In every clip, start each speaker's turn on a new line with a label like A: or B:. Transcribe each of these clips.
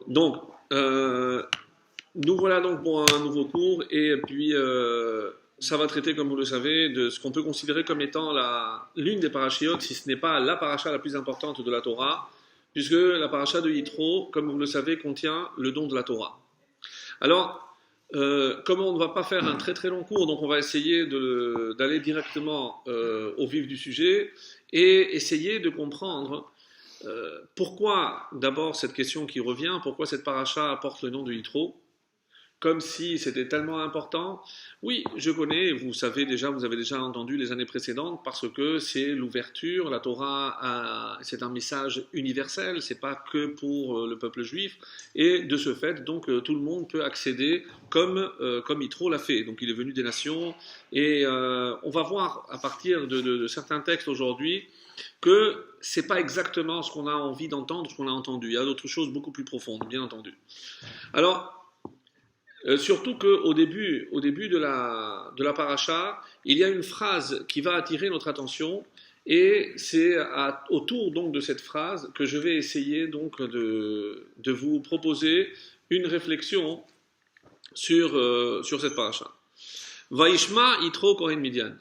A: Donc, nous voilà donc pour un nouveau cours et puis ça va traiter, comme vous le savez, de ce qu'on peut considérer comme étant l'une des parachiotes, si ce n'est pas la paracha la plus importante de la Torah, puisque la paracha de Yitro, comme vous le savez, contient le don de la Torah. Alors, comme on ne va pas faire un très très long cours, donc on va essayer d'aller directement au vif du sujet et essayer de comprendre pourquoi, d'abord, cette question qui revient, pourquoi cette paracha porte le nom de Yitro, comme si c'était tellement important. Oui, je connais, vous savez déjà, vous avez déjà entendu les années précédentes, parce que c'est l'ouverture, la Torah, c'est un message universel, c'est pas que pour le peuple juif, et de ce fait, donc, tout le monde peut accéder comme Yitro l'a fait. Donc il est venu des nations, et on va voir à partir de certains textes aujourd'hui, que c'est pas exactement ce qu'on a envie d'entendre, ce qu'on a entendu. Il y a d'autres choses beaucoup plus profondes, bien entendu. Alors, surtout qu'au début de la paracha, il y a une phrase qui va attirer notre attention, et c'est autour donc de cette phrase que je vais essayer donc de vous proposer une réflexion sur cette paracha. Vaishma Yitro Kohen Midian.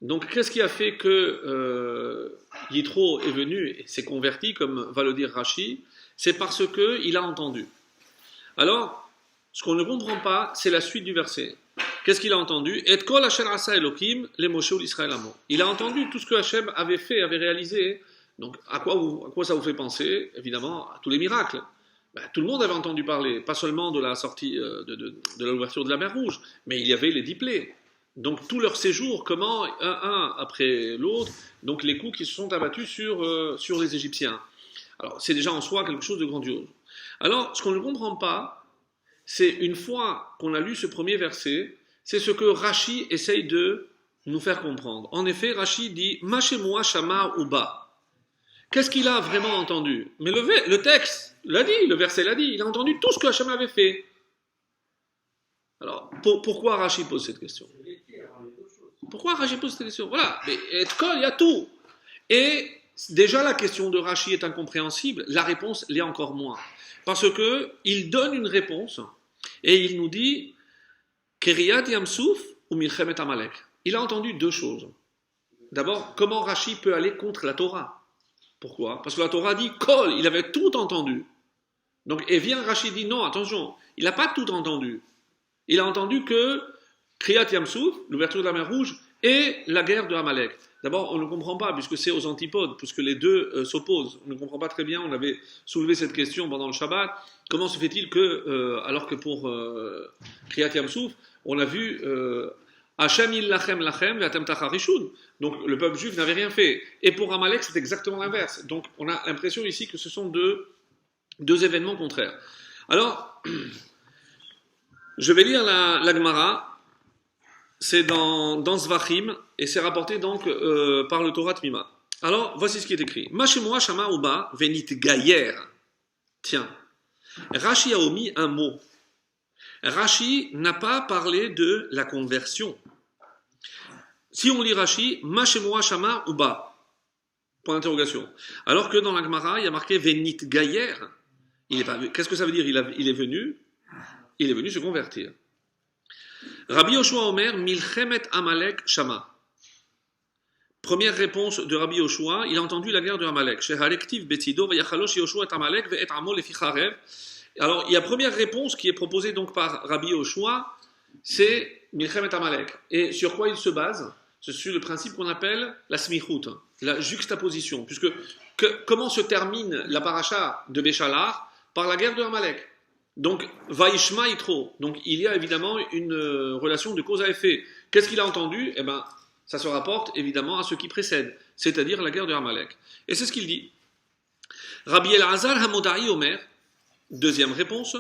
A: Donc, qu'est-ce qui a fait que Yitro est venu et s'est converti, comme va le dire Rashi? C'est parce qu'il a entendu. Alors, ce qu'on ne comprend pas, c'est la suite du verset. Qu'est-ce qu'il a entendu? Et kol asher asa Elokim le Moshe l'Israël amo. Il a entendu tout ce que Hachem avait fait, avait réalisé. Donc, à quoi ça vous fait penser? Évidemment, à tous les miracles. Tout le monde avait entendu parler, pas seulement de la sortie, de l'ouverture de la mer Rouge, mais il y avait les 10 plaies. Donc tout leur séjour, comment un après l'autre, donc les coups qui se sont abattus sur les Égyptiens. Alors c'est déjà en soi quelque chose de grandiose. Alors ce qu'on ne comprend pas, c'est une fois qu'on a lu ce premier verset, c'est ce que Rashi essaye de nous faire comprendre. En effet, Rashi dit « Mashemua shama uba ». Qu'est-ce qu'il a vraiment entendu? Mais le texte l'a dit, le verset l'a dit, il a entendu tout ce que Hachem avait fait. Alors, pourquoi Rashi pose cette question? Pourquoi Rashi pose cette question? Voilà, mais il y a tout. Et déjà la question de Rashi est incompréhensible, la réponse l'est encore moins. Parce que il donne une réponse et il nous dit Keriyat Yamsouf ou Milchemet Amalek. Il a entendu deux choses. D'abord, comment Rashi peut aller contre la Torah? Pourquoi? Parce que la Torah dit Kol, il avait tout entendu. Donc, et vient Rashi dit non, attention, il n'a pas tout entendu. Il a entendu que Kriyat Yamsouf, l'ouverture de la mer Rouge, et la guerre de Amalek. D'abord, on ne comprend pas, puisque c'est aux antipodes, puisque les deux s'opposent. On ne comprend pas très bien, on avait soulevé cette question pendant le Shabbat. Comment se fait-il que, alors que pour Kriyat Yamsouf, on a vu Hashem il lachem lachem ve'atem tacharishun. Donc le peuple juif n'avait rien fait. Et pour Amalek, c'est exactement l'inverse. Donc on a l'impression ici que ce sont deux événements contraires. Alors, je vais lire la Gemara, c'est dans Zvachim, et c'est rapporté donc par le Torah Tmima. Alors, voici ce qui est écrit. Mashemua shama uba venit gayer. Tiens, Rashi a omis un mot. Rashi n'a pas parlé de la conversion. Si on lit Rashi, Mashemua shama uba, point d'interrogation. Alors que dans la Gemara, il y a marqué venit gayer. Qu'est-ce que ça veut dire? Il est venu se convertir. Rabbi Yoshua Omer, Milchemet Amalek Shama. Première réponse de Rabbi Yoshua, il a entendu la guerre de Amalek. Sheharektiv Betzido, Vayachalosh Yoshua et Amalek, Ve'et Amo Lefi Charev. Alors, il y a première réponse qui est proposée donc par Rabbi Yoshua, c'est Milchemet Amalek. Et sur quoi il se base? C'est sur le principe qu'on appelle la smichut, la juxtaposition. Puisque, comment se termine la paracha de Béchalar? Par la guerre de Amalek. Donc, Vaishma Yitro. Donc, il y a évidemment une relation de cause à effet. Qu'est-ce qu'il a entendu? Eh bien, ça se rapporte évidemment à ce qui précède, c'est-à-dire la guerre de Amalek. Et c'est ce qu'il dit. Rabbi Elazar Hamodai Omer, deuxième réponse,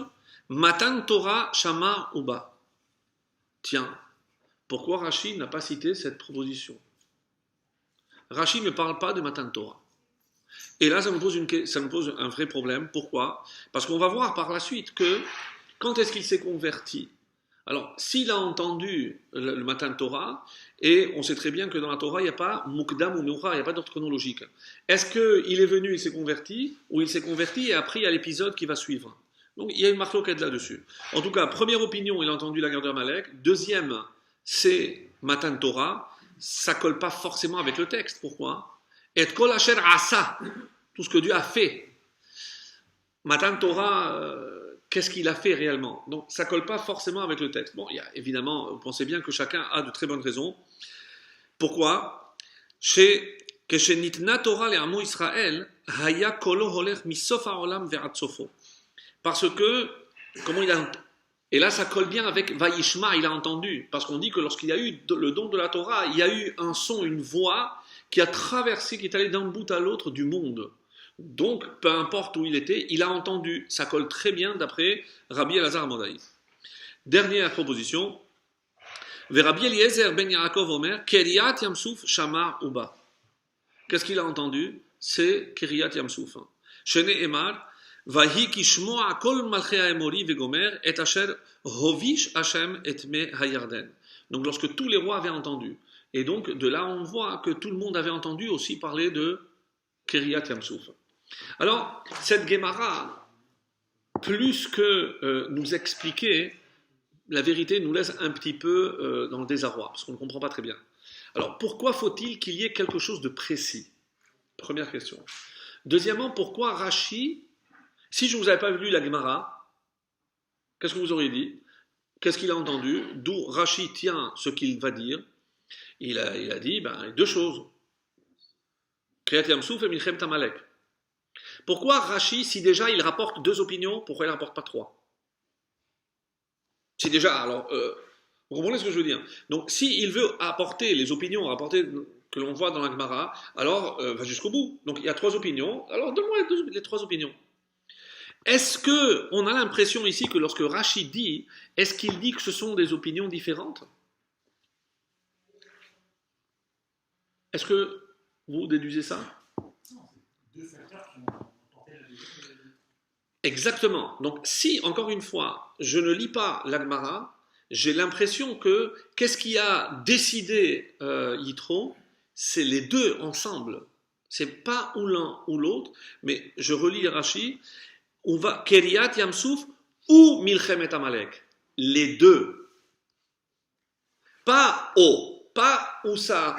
A: Matan Torah Shama Uba. Tiens, pourquoi Rashi n'a pas cité cette proposition? Rashi ne parle pas de Matan Torah. Et là, ça nous pose un vrai problème. Pourquoi? Parce qu'on va voir par la suite que, quand est-ce qu'il s'est converti? Alors, s'il a entendu le Matan Torah, et on sait très bien que dans la Torah, il n'y a pas Mukdam ou Meura, il n'y a pas d'ordre chronologique. Est-ce qu'il est venu, il s'est converti, ou il s'est converti et après il y a l'épisode qui va suivre? Donc il y a une marloquette là-dessus. En tout cas, première opinion, il a entendu la guerre de Amalek. Deuxième, c'est Matan Torah. Ça colle pas forcément avec le texte. Pourquoi? Et kol asher asa, tout ce que Dieu a fait. Matan Torah, qu'est-ce qu'il a fait réellement? Donc ça colle pas forcément avec le texte. Bon, il y a évidemment, vous pensez bien que chacun a de très bonnes raisons. Pourquoi? Chez Nitna Torah le'amo Israël, haya kolo holech misof ha'olam ve'ad sofo. Parce que, comment il a... Et là, ça colle bien avec Vaishma, il a entendu. Parce qu'on dit que lorsqu'il y a eu le don de la Torah, il y a eu un son, une voix qui a traversé, qui est allé d'un bout à l'autre du monde. Donc, peu importe où il était, il a entendu. Ça colle très bien d'après Rabbi Elazar Amodai. Dernière proposition. Rabbi Eliezer ben Yaakov Omer, Kiryat Yamsouf Shama Uba. Qu'est-ce qu'il a entendu? C'est Kiryat Yamsouf. Shene Emar, Vahi kishmoa kol malchei ha'emori vegomer et asher hovish Hashem et me hayarden. Donc lorsque tous les rois avaient entendu, et donc de là on voit que tout le monde avait entendu aussi parler de Kiryat Yamsouf. Alors cette Gemara, plus que nous expliquer, la vérité nous laisse un petit peu dans le désarroi, parce qu'on ne comprend pas très bien. Alors pourquoi faut-il qu'il y ait quelque chose de précis? Première question. Deuxièmement, pourquoi Rashi, si je ne vous avais pas lu la Gemara, qu'est-ce que vous auriez dit? Qu'est-ce qu'il a entendu? D'où Rashi tient ce qu'il va dire. Il a dit deux choses. Kriyat Yamsouf et Milchem Amalek. Pourquoi Rashi, si déjà il rapporte deux opinions, pourquoi il ne rapporte pas trois? Si déjà, alors, vous comprenez ce que je veux dire? Donc, s'il veut apporter les opinions rapportées que l'on voit dans la Gemara, alors va jusqu'au bout. Donc, il y a trois opinions. Alors, donne-moi les trois opinions. Est-ce qu'on a l'impression ici que lorsque Rashi dit, est-ce qu'il dit que ce sont des opinions différentes? Est-ce que vous déduisez ça? Exactement. Donc si, encore une fois, je ne lis pas l'Agmara, j'ai l'impression que qu'est-ce qui a décidé Yitro? C'est les deux ensemble. C'est pas ou l'un ou l'autre, mais je relis Rashi. On va Kiryat Yamsouf ou Milchemet Amalek. Les deux. Pas ou ça,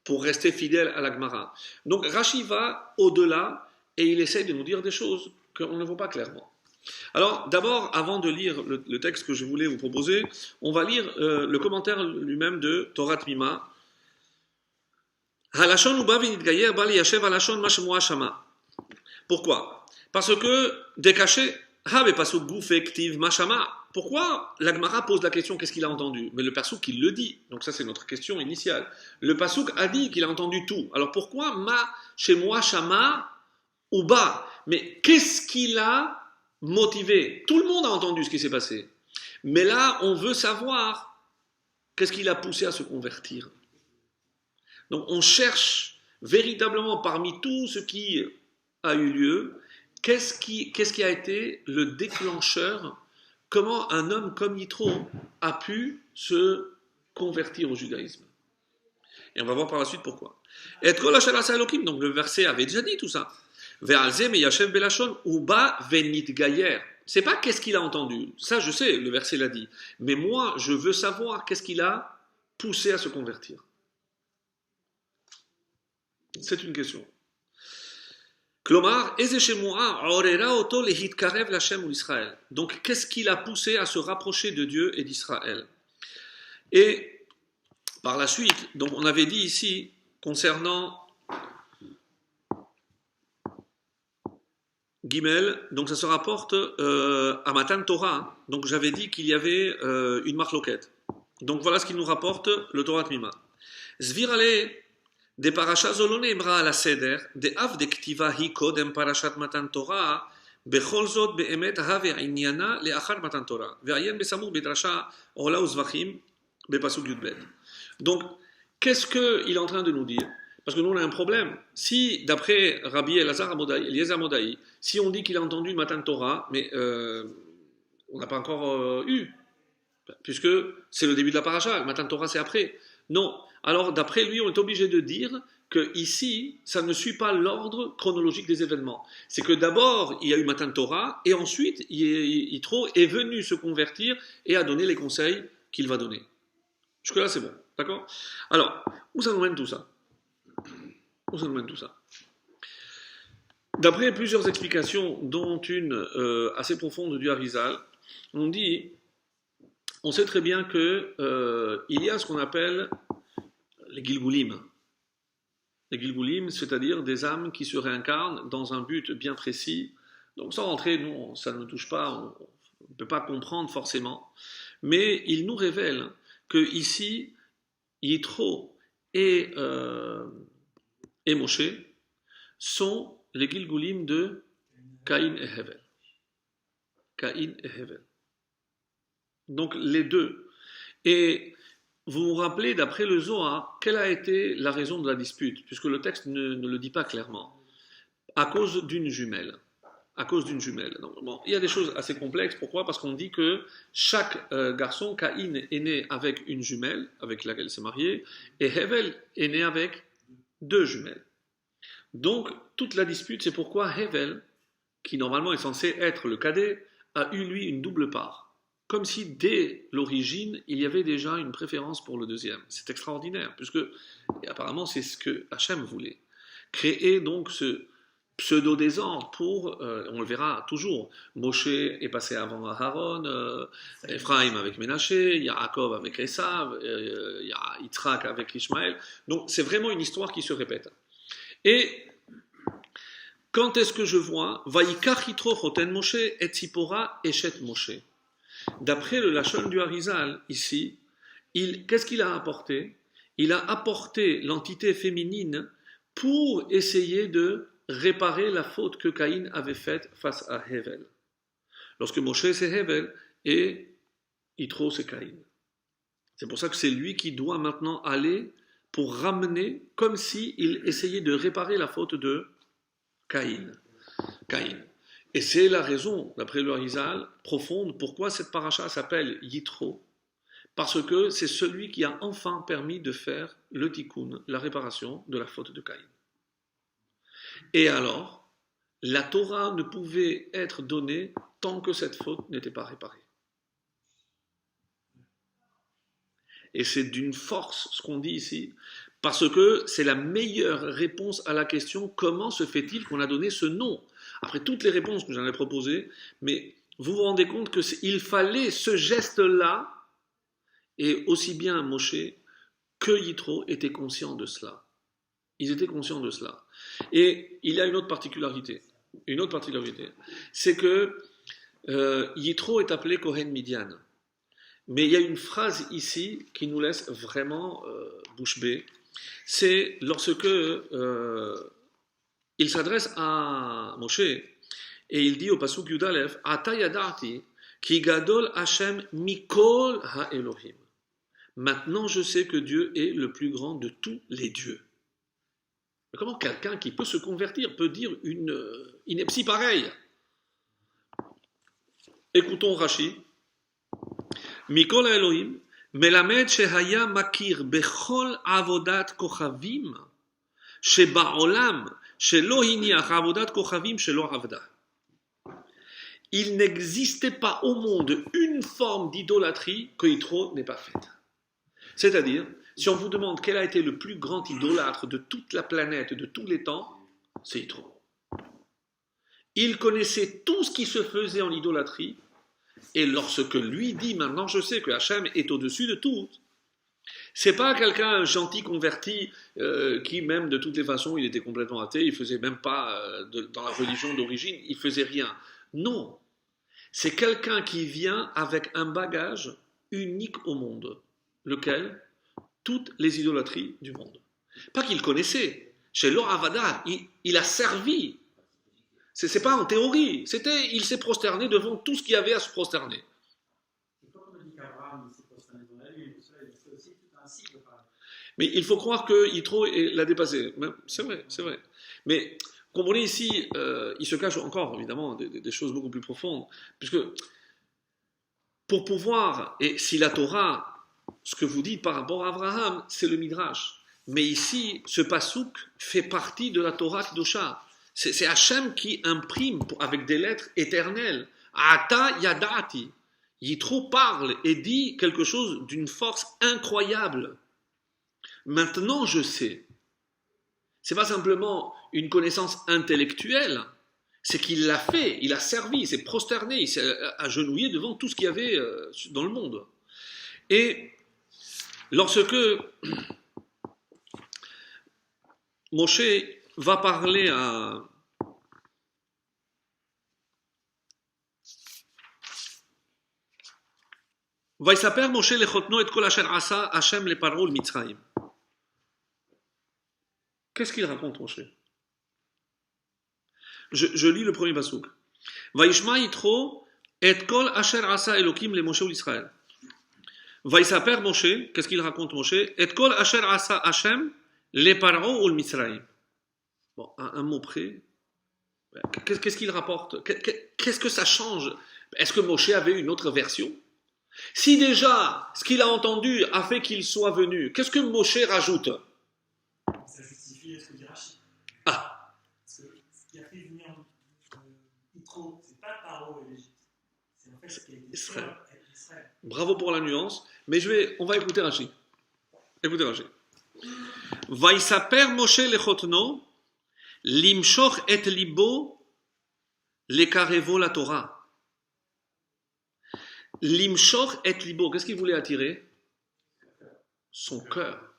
A: pour rester fidèle à la Gemara. Donc Rashi va au-delà et il essaye de nous dire des choses qu'on ne voit pas clairement. Alors d'abord, avant de lire le texte que je voulais vous proposer, on va lire le commentaire lui-même de Torah Tmima. Halashon uba v'nitgayer ba liyashev halashon ma shemoa shama. Pourquoi? Parce que décaché, ha pasuk guf ektiv mashama. Pourquoi la Gemara pose la question qu'est-ce qu'il a entendu? Mais le pasuk il le dit. Donc ça c'est notre question initiale. Le pasuk a dit qu'il a entendu tout. Alors pourquoi ma shemoa shama ou ba? Mais qu'est-ce qui l'a motivé? Tout le monde a entendu ce qui s'est passé. Mais là on veut savoir qu'est-ce qui l'a poussé à se convertir. Donc on cherche véritablement parmi tout ce qui a eu lieu, qu'est-ce qui a été le déclencheur? Comment un homme comme Yitro a pu se convertir au judaïsme? Et on va voir par la suite pourquoi. Et donc le verset avait déjà dit tout ça. C'est pas qu'est-ce qu'il a entendu. Ça je sais, le verset l'a dit. Mais moi je veux savoir qu'est-ce qui l'a poussé à se convertir. C'est une question. Donc, qu'est-ce qui l'a poussé à se rapprocher de Dieu et d'Israël? Et par la suite, donc on avait dit ici, concernant Gimel, donc ça se rapporte à Matan Torah, donc j'avais dit qu'il y avait une marloquette. Donc voilà ce qu'il nous rapporte le Torah Tmima. Zvirale de parasha zolone emra ala seder de av de ktiva hi kodem parashat Matan Torah bechol zot beemet have inyana leachar Matan Torah ve'ayen besamur bedrasha ola uzvachim bepasuk yudbet. Donc qu'est-ce qu'il est en train de nous dire? Parce que nous on a un problème. Si d'après Rabbi Eliezer Amodai, si on dit qu'il a entendu Matan Torah, mais on n'a pas encore eu, puisque c'est le début de la paracha, Matan Torah c'est après. Non. Alors d'après lui, on est obligé de dire que ici, ça ne suit pas l'ordre chronologique des événements. C'est que d'abord, il y a eu Matan Torah, et ensuite, Yitro est venu se convertir et a donné les conseils qu'il va donner. Jusque-là, c'est bon. D'accord? Alors, où ça nous mène tout ça? Où ça nous mène tout ça? D'après plusieurs explications, dont une assez profonde du Harizal, on sait très bien que il y a ce qu'on appelle les Gilgulim. Les Gilgulim, c'est-à-dire des âmes qui se réincarnent dans un but bien précis. Donc sans rentrer, nous, ça ne nous touche pas, on ne peut pas comprendre forcément. Mais il nous révèle que ici, Yitro et Moshe sont les Gilgulim de Caïn et Hevel. Caïn et Hevel. Donc les deux. Et vous vous rappelez, d'après le Zohar, quelle a été la raison de la dispute, puisque le texte ne le dit pas clairement. À cause d'une jumelle. À cause d'une jumelle. Donc, bon, il y a des choses assez complexes. Pourquoi? Parce qu'on dit que chaque garçon, Caïn, est né avec une jumelle, avec laquelle il s'est marié, et Hevel est né avec 2 jumelles. Donc, toute la dispute, c'est pourquoi Hevel, qui normalement est censé être le cadet, a eu lui une double part. Comme si dès l'origine, il y avait déjà une préférence pour le deuxième. C'est extraordinaire, puisque apparemment c'est ce que Hachem voulait. Créer donc ce pseudo-désordre pour, on le verra toujours, Moshe est passé avant Aaron, Ephraim avec Ménaché, Yaakov avec Esav, il y a Yitzhak avec Ishmaël. Donc c'est vraiment une histoire qui se répète. Et quand est-ce que je vois Vayikach Yitro choten Moshe et Tzipora eshet Moshe. D'après le Lachon du Harizal, ici, qu'est-ce qu'il a apporté? Il a apporté l'entité féminine pour essayer de réparer la faute que Caïn avait faite face à Hevel. Lorsque Moshe c'est Hevel et Yitro c'est Caïn. C'est pour ça que c'est lui qui doit maintenant aller pour ramener, comme s'il essayait de réparer la faute de Caïn. Et c'est la raison, d'après le Harizal, profonde, pourquoi cette paracha s'appelle Yitro. Parce que c'est celui qui a enfin permis de faire le tikkun, la réparation de la faute de Caïn. Et alors, la Torah ne pouvait être donnée tant que cette faute n'était pas réparée. Et c'est d'une force ce qu'on dit ici, parce que c'est la meilleure réponse à la question comment se fait-il qu'on a donné ce nom? Après toutes les réponses que j'en ai proposées, mais vous vous rendez compte qu'il fallait ce geste-là, et aussi bien Moshe que Yitro étaient conscients de cela. Ils étaient conscients de cela. Et il y a une autre particularité, c'est que Yitro est appelé Kohen Midian. Mais il y a une phrase ici qui nous laisse vraiment bouche bée. C'est lorsque il s'adresse à Moshe et il dit au pasuk Yud Aleph, Ata yadati ki gadol Hashem mikol ha-Elohim. Maintenant je sais que Dieu est le plus grand de tous les dieux. Mais comment quelqu'un qui peut se convertir peut dire une ineptie pareille? Écoutons Rashi. Mikol ha-Elohim, melamed shehaya makir bechol avodat kochavim sheba'olam shelo hiniach avodat kochavim shelo avda. Il n'existait pas au monde une forme d'idolâtrie que Yitro n'ait pas faite. C'est-à-dire, si on vous demande quel a été le plus grand idolâtre de toute la planète, de tous les temps, c'est Yitro. Il connaissait tout ce qui se faisait en idolâtrie, et lorsque lui dit, maintenant je sais que Hachem est au-dessus de tout, c'est pas quelqu'un gentil converti qui même de toutes les façons il était complètement athée, il faisait même pas dans la religion d'origine, il faisait rien. Non, c'est quelqu'un qui vient avec un bagage unique au monde, lequel? Toutes les idolâtries du monde. Pas qu'il connaissait, chez Lor Avada, il a servi. C'est pas en théorie, il s'est prosterné devant tout ce qu'il y avait à se prosterner. Mais il faut croire que Yitro l'a dépassé. C'est vrai. Mais comprenez ici, il se cache encore, évidemment, des choses beaucoup plus profondes. Puisque, pour pouvoir, et si la Torah, ce que vous dites par rapport à Abraham, c'est le Midrash. Mais ici, ce pasouk fait partie de la Torah Kedosha. C'est Hachem qui imprime avec des lettres éternelles. Ata yadati. Yitro parle et dit quelque chose d'une force incroyable. Maintenant, je sais. C'est pas simplement une connaissance intellectuelle, c'est qu'il l'a fait, il a servi, il s'est prosterné, il s'est agenouillé devant tout ce qu'il y avait dans le monde. Et lorsque Moshe va parler à ויספר משה לחותנו את כל אשר עשה השם לפרעה ולמצרים. Qu'est-ce qu'il raconte, Moshe? Je lis le premier pasouk. וישמע יתרו את כל אשר עשה אלוקים למשה ולישראל. ויספר משה, qu'est-ce qu'il raconte Moshe? את כל אשר עשה השם לפרעה ולמצרים. Bon, un mot près. Qu'est-ce qu'il rapporte? Qu'est-ce que ça change? Est-ce que Moshe avait une autre version? Si déjà, ce qu'il a entendu a fait qu'il soit venu, qu'est-ce que Moshe rajoute?
B: Ça justifie ce que dit Rachid.
A: Ah.
B: Parce que ce qui a fait venir Yitro, c'est pas Paro et l'Égypte. C'est en fait ce qui a été Israël.
A: Bravo pour la nuance, mais on va écouter Rachid. Écoutez Rachid. Vaïsaper Moshe lechotno, limshoch et libo, lekarevo la Torah. Limshor et libo, qu'est-ce qu'il voulait attirer? Son cœur.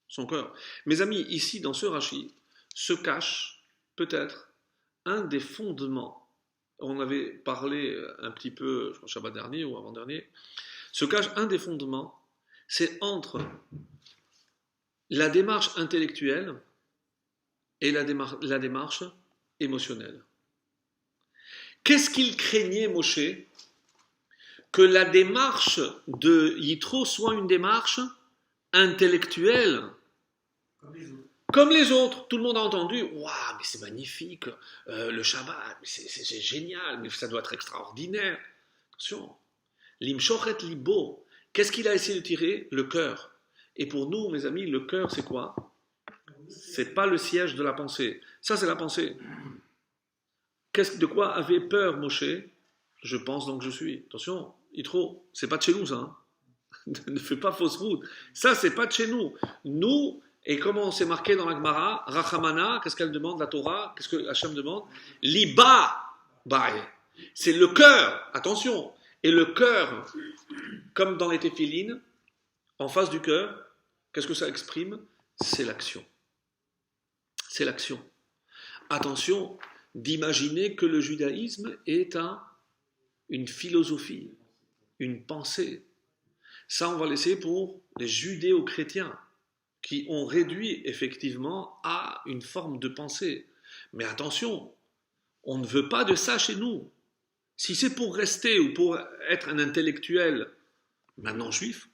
A: Son cœur. Mes amis, ici, dans ce Rashi, se cache peut-être un des fondements. On avait parlé un petit peu, je crois, Shabbat dernier ou avant-dernier. Se cache un des fondements, c'est entre la démarche intellectuelle et la démarche émotionnelle. Qu'est-ce qu'il craignait, Moshe? Que la démarche de Yitro soit une démarche intellectuelle. Comme les autres. Tout le monde a entendu. Waouh, mais c'est magnifique. Le Shabbat, c'est génial, mais ça doit être extraordinaire. Attention. Limshochet libo. Qu'est-ce qu'il a essayé de tirer? Le cœur. Et pour nous, mes amis, le cœur, c'est quoi? C'est pas le siège de la pensée. Ça, c'est la pensée. De quoi avait peur Moshe? Je pense donc je suis. Attention. Yitro, c'est pas de chez nous ça. Hein. Ne fais pas fausse route. Ça, c'est pas de chez nous. Nous, et comment c'est marqué dans la Gemara, Rachamana, qu'est-ce qu'elle demande, la Torah? Qu'est-ce que Hachem demande? Liba, bae. C'est le cœur. Attention. Et le cœur, comme dans les téphilines, en face du cœur, qu'est-ce que ça exprime? C'est l'action. C'est l'action. Attention d'imaginer que le judaïsme est une philosophie, une pensée. Ça, on va laisser pour les judéo-chrétiens qui ont réduit effectivement à une forme de pensée. Mais attention, on ne veut pas de ça chez nous. Si c'est pour rester ou pour être un intellectuel, maintenant juif,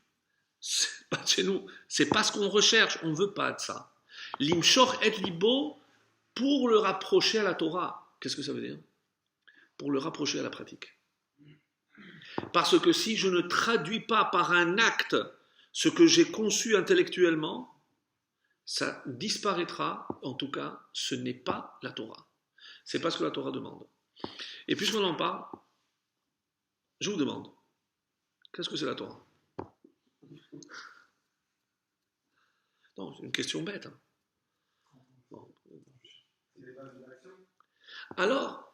A: c'est pas de chez nous. C'est pas ce qu'on recherche. On ne veut pas de ça. Limshor et libo pour le rapprocher à la Torah. Qu'est-ce que ça veut dire? Pour le rapprocher à la pratique. Parce que si je ne traduis pas par un acte ce que j'ai conçu intellectuellement, ça disparaîtra. En tout cas, ce n'est pas la Torah. C'est pas ce que la Torah demande. Et puisqu'on en parle, je vous demande, qu'est-ce que c'est la Torah? Non, c'est une question bête. Hein. Bon. Alors,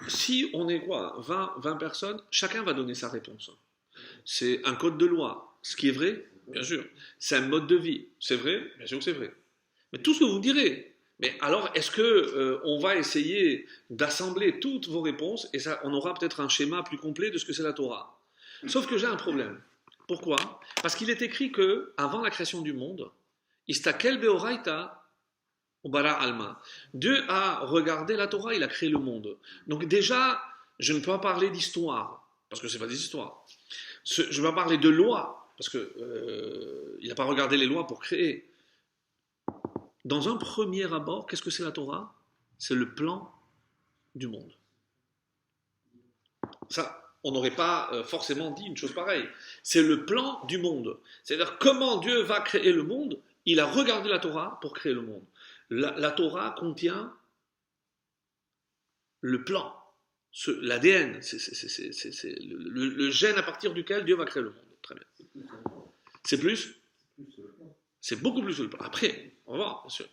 A: si on est quoi, 20 personnes, chacun va donner sa réponse. C'est un code de loi. Ce qui est vrai, bien sûr. C'est un mode de vie. C'est vrai, bien sûr que c'est vrai. Mais tout ce que vous direz. Mais alors, est-ce que on va essayer d'assembler toutes vos réponses et ça, on aura peut-être un schéma plus complet de ce que c'est la Torah? Sauf que j'ai un problème. Pourquoi? Parce qu'il est écrit que avant la création du monde, Istakel beoraita Bara Alma. Dieu a regardé la Torah, il a créé le monde. Donc déjà, je ne peux pas parler d'histoire, parce que ce n'est pas des histoires. Je ne vais pas parler de loi, parce qu'il n'a pas regardé les lois pour créer. Dans un premier abord, qu'est-ce que c'est la Torah? C'est le plan du monde. Ça, on n'aurait pas forcément dit une chose pareille. C'est le plan du monde. C'est-à-dire comment Dieu va créer le monde il a regardé la Torah pour créer le monde. La Torah contient le plan, l'ADN, c'est le gène à partir duquel Dieu va créer le monde. Très bien. C'est plus? C'est beaucoup plus que le plan. Après, on va voir, bien sûr.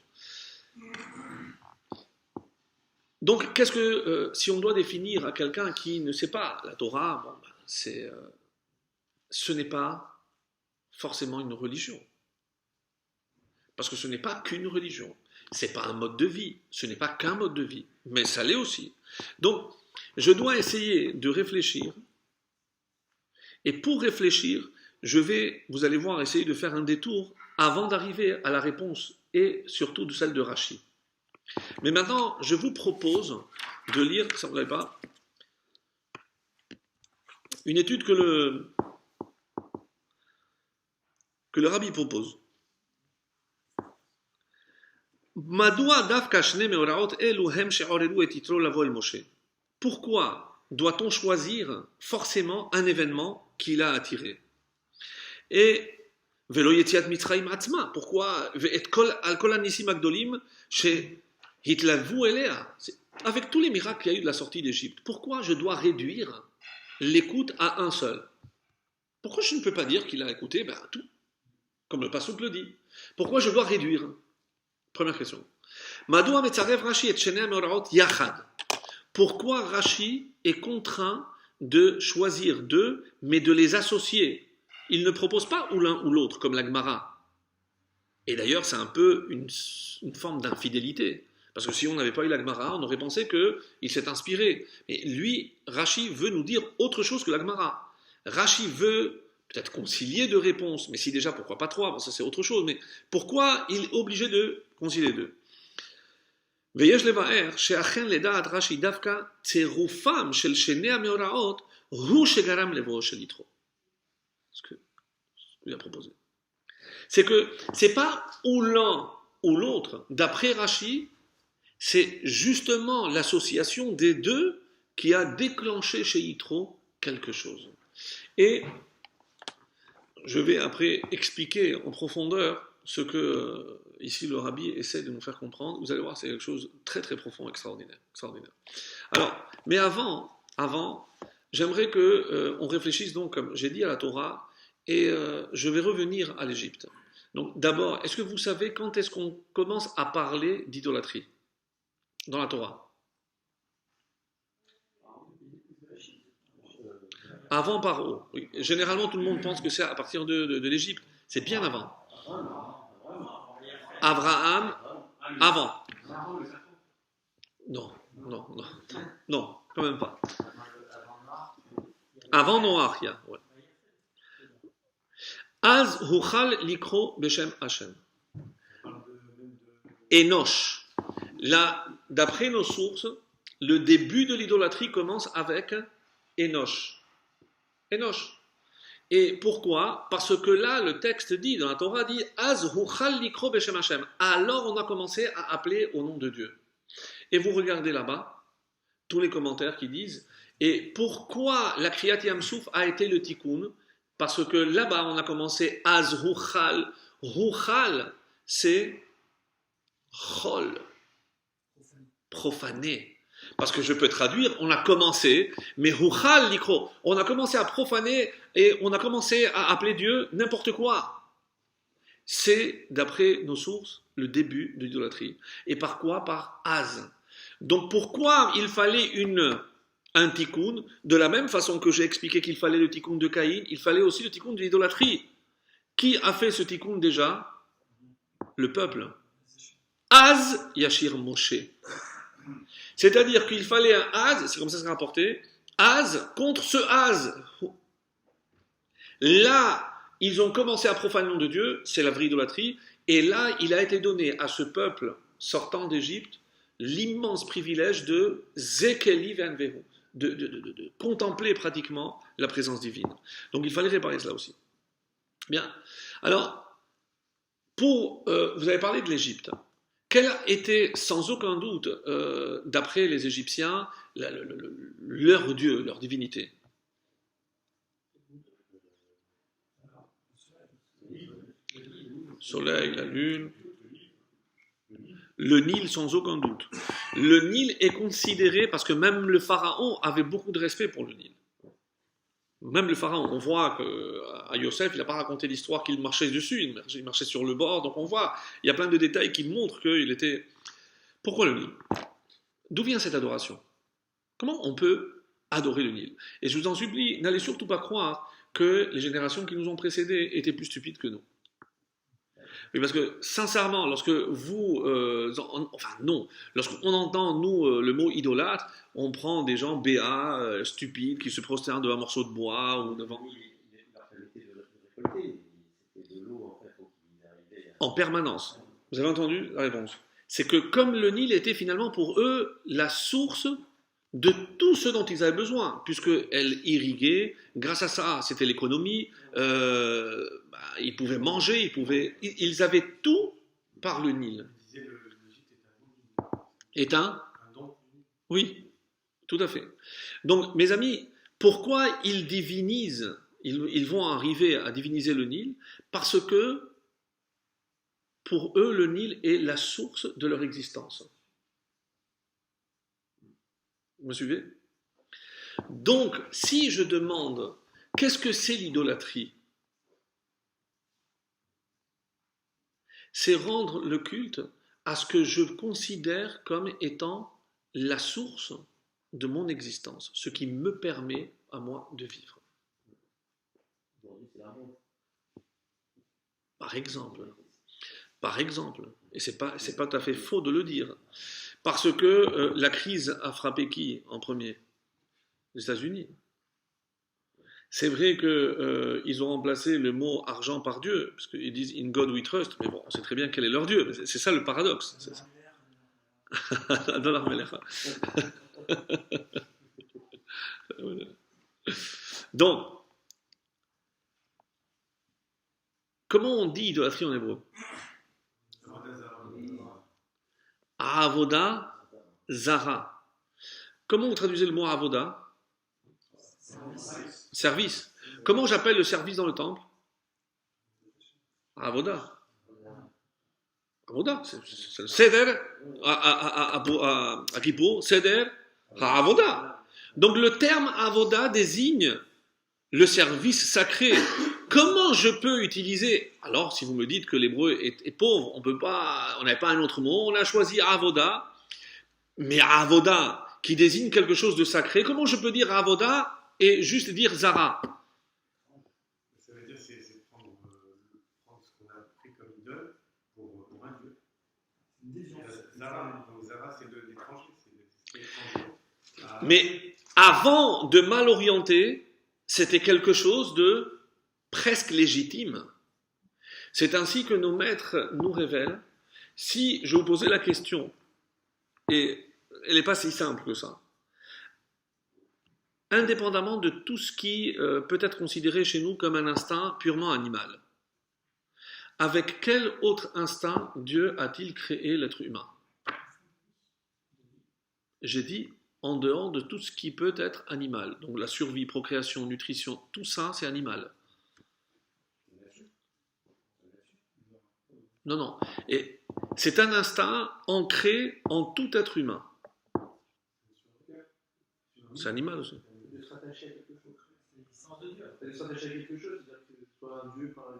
A: Donc, qu'est-ce que, si on doit définir à quelqu'un qui ne sait pas la Torah, bon, ce n'est pas forcément une religion. Parce que ce n'est pas qu'une religion. Ce n'est pas un mode de vie. Ce n'est pas qu'un mode de vie. Mais ça l'est aussi. Donc, je dois essayer de réfléchir. Et pour réfléchir, je vais, vous allez voir, essayer de faire un détour avant d'arriver à la réponse et surtout de celle de Rashi. Mais maintenant, je vous propose de lire, ça ne vous l'avez pas, une étude que le rabbi propose. Pourquoi doit-on choisir forcément un événement qui l'a attiré? Et pourquoi avec tous les miracles qu'il y a eu de la sortie d'Égypte, pourquoi je dois réduire l'écoute à un seul? Pourquoi je ne peux pas dire qu'il a écouté tout, comme le pasuk le dit? Pourquoi je dois réduire? Première question. Pourquoi Rashi est contraint de choisir deux, mais de les associer? Il ne propose pas ou l'un ou l'autre, comme la Gemara. Et d'ailleurs, c'est un peu une forme d'infidélité. Parce que si on n'avait pas eu la Gemara, on aurait pensé qu'il s'est inspiré. Mais lui, Rashi veut nous dire autre chose que la Gemara. Rashi veut peut-être concilier deux réponses, mais si déjà, pourquoi pas trois? Bon, ça c'est autre chose. Mais pourquoi il est obligé de concilier deux? ויש לבאר שאכן לדעת רש"י דווקא צירופם של שני המאורעות הוא שגרם לבואו של יתרו. Ce que lui a proposé. C'est que c'est pas ou l'un ou l'autre. D'après Rashi, c'est justement l'association des deux qui a déclenché chez Yitro quelque chose. Et je vais après expliquer en profondeur ce que ici le rabbi essaie de nous faire comprendre. Vous allez voir, c'est quelque chose de très très profond, extraordinaire. Alors, mais avant, j'aimerais qu'on réfléchisse donc, comme j'ai dit, à la Torah, et je vais revenir à l'Égypte. Donc d'abord, est-ce que vous savez quand est-ce qu'on commence à parler d'idolâtrie dans la Torah? Avant Paro. Oui. Généralement, tout le monde pense que c'est à partir de l'Égypte. C'est bien avant. Abraham, avant. Non, quand même pas. Avant Noach, ouais. Az huchal likro beshem Hashem. Enoch. Là, d'après nos sources, le début de l'idolâtrie commence avec Enoch. Et pourquoi? Parce que là, le texte dit, dans la Torah dit, Az huchal likro beshem Hashem. Alors on a commencé à appeler au nom de Dieu. Et vous regardez là-bas, tous les commentaires qui disent, et pourquoi la Kriyat Yam-Souf a été le tikkun? Parce que là-bas, on a commencé Az huchal. Huchal, c'est chol, profané. Parce que je peux traduire, on a commencé, mais huchal likro, on a commencé à profaner et on a commencé à appeler Dieu n'importe quoi. C'est, d'après nos sources, le début de l'idolâtrie. Et par quoi? Par Az. Donc pourquoi il fallait un tikkun? De la même façon que j'ai expliqué qu'il fallait le tikkun de Caïn, il fallait aussi le tikkun de l'idolâtrie. Qui a fait ce tikkun déjà? Le peuple. Az Yashir Moshe. C'est-à-dire qu'il fallait un Az, c'est comme ça que c'est rapporté, Az contre ce Az. Là, ils ont commencé à profaner le nom de Dieu, c'est la vraie idolâtrie, et là, il a été donné à ce peuple sortant d'Égypte l'immense privilège de Zekeli Venvehu, de contempler pratiquement la présence divine. Donc il fallait réparer cela aussi. Bien. Alors, vous avez parlé de l'Égypte. Quel était, sans aucun doute, d'après les Égyptiens, leur Dieu, leur divinité? Soleil, la lune. Le Nil, sans aucun doute. Le Nil est considéré, parce que même le pharaon avait beaucoup de respect pour le Nil. Même le pharaon, on voit qu'à Yosef, il n'a pas raconté l'histoire qu'il marchait dessus, il marchait sur le bord, donc on voit, il y a plein de détails qui montrent qu'il était... Pourquoi le Nil? D'où vient cette adoration? Comment on peut adorer le Nil? Et je vous en supplie, n'allez surtout pas croire que les générations qui nous ont précédés étaient plus stupides que nous. Oui, parce que sincèrement, lorsque vous, lorsqu'on entend nous le mot idolâtre, on prend des gens béats, stupides, qui se prosternent devant un morceau de bois ou devant.
C: Il leur permettait de récolter, c'était de l'eau en fait, donc il arrivait
A: En permanence. Vous avez entendu la réponse? C'est que comme le Nil était finalement pour eux la source de tout ce dont ils avaient besoin, puisqu'elle irriguait, grâce à ça, c'était l'économie, ils pouvaient manger, ils avaient tout par le Nil.
D: Il disait l'Égypte
A: Est un
D: don.
A: Oui, tout à fait. Donc, mes amis, pourquoi ils divinisent, ils vont arriver à diviniser le Nil? Parce que, pour eux, le Nil est la source de leur existence. Vous me suivez? Donc, si je demande, qu'est-ce que c'est l'idolâtrie? C'est rendre le culte à ce que je considère comme étant la source de mon existence, ce qui me permet à moi de vivre.
C: Aujourd'hui, c'est la honte.
A: Par exemple, et c'est pas tout à fait faux de le dire, parce que la crise a frappé qui en premier? Les États-Unis. C'est vrai qu'ils ont remplacé le mot argent par Dieu, parce qu'ils disent in God we trust, mais bon, on sait très bien quel est leur Dieu. C'est ça le paradoxe. C'est ça. Dollar Melech. Donc, comment on dit idolâtrie en hébreu? Avoda Zara. Comment vous traduisez le mot Avoda? Service. Comment j'appelle le service dans le temple? Avoda. Avoda. C'est le Seder à Kippour. Seder à Avoda. Donc le terme Avoda désigne le service sacré. Comment je peux utiliser? Alors, si vous me dites que l'hébreu est pauvre, on n'avait pas un autre mot, on a choisi Avoda, mais Avoda qui désigne quelque chose de sacré, comment je peux dire Avoda et juste dire Zara?
D: Ça veut dire c'est prendre ce qu'on a pris comme idole pour un dieu. Zara, c'est de l'étranger, c'est étranger.
A: Mais avant de mal orienter, c'était quelque chose de presque légitime. C'est ainsi que nos maîtres nous révèlent. Si je vous posais la question, et elle n'est pas si simple que ça, indépendamment de tout ce qui peut être considéré chez nous comme un instinct purement animal, avec quel autre instinct Dieu a-t-il créé l'être humain? J'ai dit en dehors de tout ce qui peut être animal. Donc la survie, procréation, nutrition, tout ça c'est animal. Non. Et c'est un instinct ancré en tout être humain. C'est animal aussi.
C: De se rattacher à quelque chose. De se rattacher à quelque chose, c'est-à-dire que ce soit un dieu, par un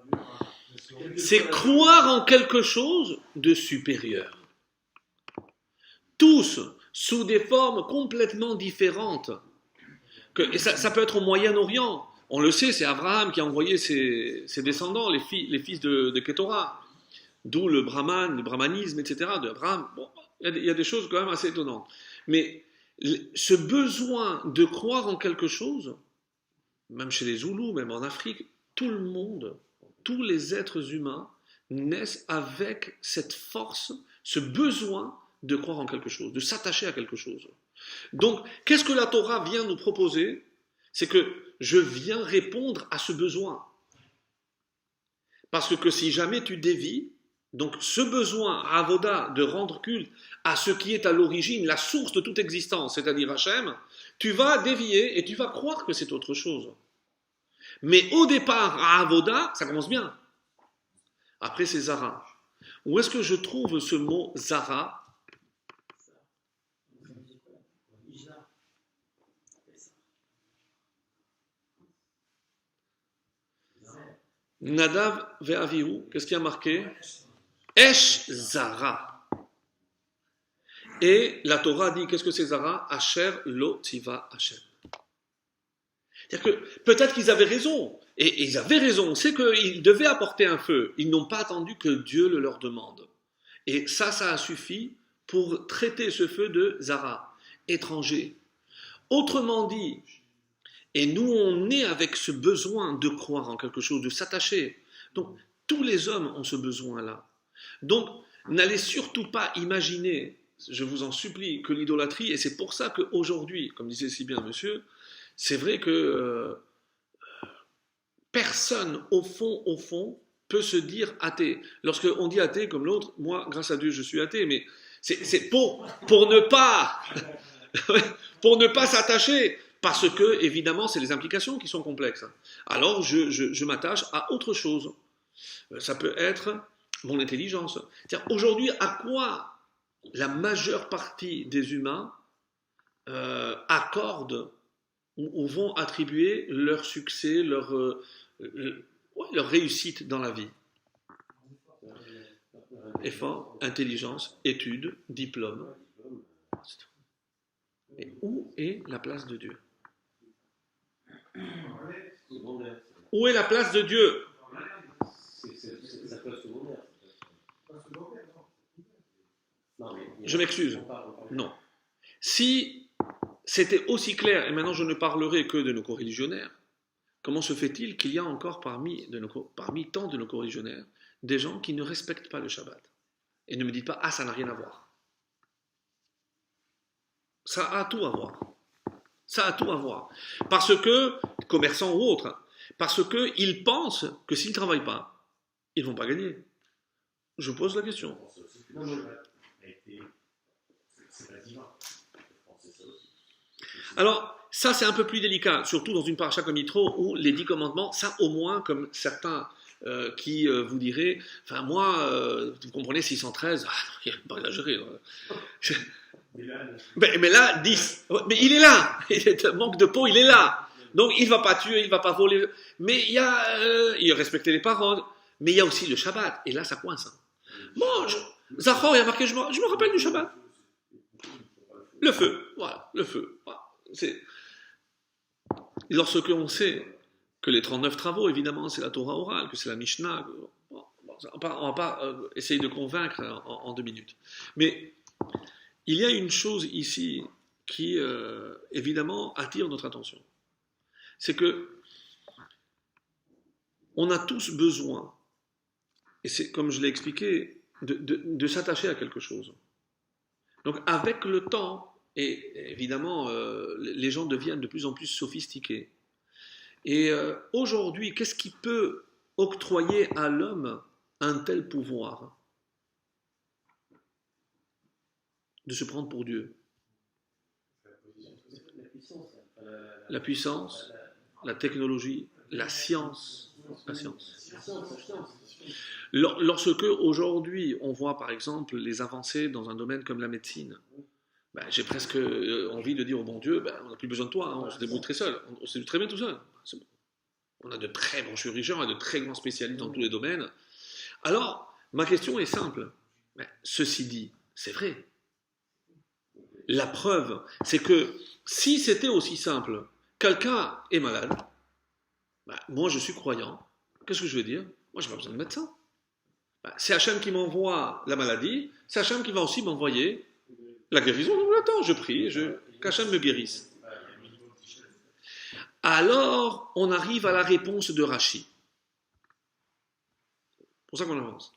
C: dieu.
A: C'est croire en quelque chose de supérieur. Tous, sous des formes complètement différentes. Et ça peut être au Moyen-Orient. On le sait, c'est Abraham qui a envoyé ses descendants, les fils de Ketorah. D'où le brahmanisme, etc. de Abraham. Bon, il y a des choses quand même assez étonnantes. Mais ce besoin de croire en quelque chose, même chez les Zoulous, même en Afrique, tout le monde, tous les êtres humains naissent avec cette force, ce besoin de croire en quelque chose, de s'attacher à quelque chose. Donc, qu'est-ce que la Torah vient nous proposer? C'est que je viens répondre à ce besoin. Parce que si jamais tu dévies, donc ce besoin, avoda, de rendre culte à ce qui est à l'origine, la source de toute existence, c'est-à-dire Hachem, tu vas dévier et tu vas croire que c'est autre chose. Mais au départ, à avoda, ça commence bien. Après, c'est Zara. Où est-ce que je trouve ce mot Zara? Nadav ve'avihu, qu'est-ce qui a marqué? Esh Zara. Et la Torah dit, qu'est-ce que c'est Zara? Asher lo tiva Asher. C'est-à-dire que peut-être qu'ils avaient raison, et ils avaient raison, c'est qu'ils devaient apporter un feu, ils n'ont pas attendu que Dieu le leur demande. Et ça a suffi pour traiter ce feu de Zara, étranger. Autrement dit, et nous on est avec ce besoin de croire en quelque chose, de s'attacher. Donc tous les hommes ont ce besoin-là. Donc n'allez surtout pas imaginer, je vous en supplie, que l'idolâtrie, et c'est pour ça qu'aujourd'hui, comme disait si bien monsieur, c'est vrai que personne, au fond, peut se dire athée. Lorsqu'on dit athée comme l'autre, moi, grâce à Dieu, je suis athée, mais c'est pour ne pas pour ne pas s'attacher, parce que, évidemment, c'est les implications qui sont complexes. Alors, je m'attache à autre chose. Ça peut être mon intelligence. C'est-à-dire, aujourd'hui, à quoi la majeure partie des humains accordent ou vont attribuer leur succès, leur réussite dans la vie? Effort, intelligence, études, diplôme. Et où est la place de Dieu? Où est la place de Dieu?
C: C'est sa place secondaire.
A: Je m'excuse. Non. Si c'était aussi clair, et maintenant je ne parlerai que de nos coreligionnaires, comment se fait-il qu'il y a encore parmi tant de nos coreligionnaires des gens qui ne respectent pas le Shabbat? Et ne me dites pas, ah, ça n'a rien à voir. Ça a tout à voir. Ça a tout à voir. Parce que, commerçants ou autres, parce qu'ils pensent que s'ils ne travaillent pas, ils ne vont pas gagner. Je pose la question. Alors, ça c'est un peu plus délicat, surtout dans une paracha comme Yitro, où les 10 commandements, ça au moins, comme certains qui vous diraient, enfin moi, vous comprenez, 613, il ne faut pas exagérer. Mais là, 10. Mais il est là. Manque de peau, il est là. Donc il ne va pas tuer, il ne va pas voler. Mais il respectait les paroles. Mais il y a aussi le Shabbat. Et là, ça coince. Bon, Zachor, il y a marqué, je me rappelle du Shabbat. Le feu. Voilà, le feu. Voilà. Lorsque on sait que les 39 travaux, évidemment, c'est la Torah orale, que c'est la Mishnah, on ne va pas essayer de convaincre en 2 minutes. Mais il y a une chose ici qui, évidemment, attire notre attention. C'est que on a tous besoin, et c'est comme je l'ai expliqué, de s'attacher à quelque chose. Donc, avec le temps, et évidemment, les gens deviennent de plus en plus sophistiqués. Et aujourd'hui, qu'est-ce qui peut octroyer à l'homme un tel pouvoir de se prendre pour Dieu? La puissance, la technologie, la science. La science. Lorsque aujourd'hui on voit par exemple les avancées dans un domaine comme la médecine, j'ai presque envie de dire au bon Dieu, on n'a plus besoin de toi, hein, on se débrouille très seul, on se débrouille très bien tout seul. Bon. On a de très bons chirurgiens, on a de très grands spécialistes dans tous les domaines. Alors, ma question est simple. Ceci dit, c'est vrai. La preuve, c'est que si c'était aussi simple, quelqu'un est malade, moi je suis croyant, qu'est-ce que je veux dire? Moi je n'ai pas besoin de médecin. C'est Hachem qui m'envoie la maladie, c'est Hachem qui va aussi m'envoyer la guérison. Donc attends, je prie, qu'Hachem me guérisse. Alors, on arrive à la réponse de Rashi. C'est pour ça qu'on avance.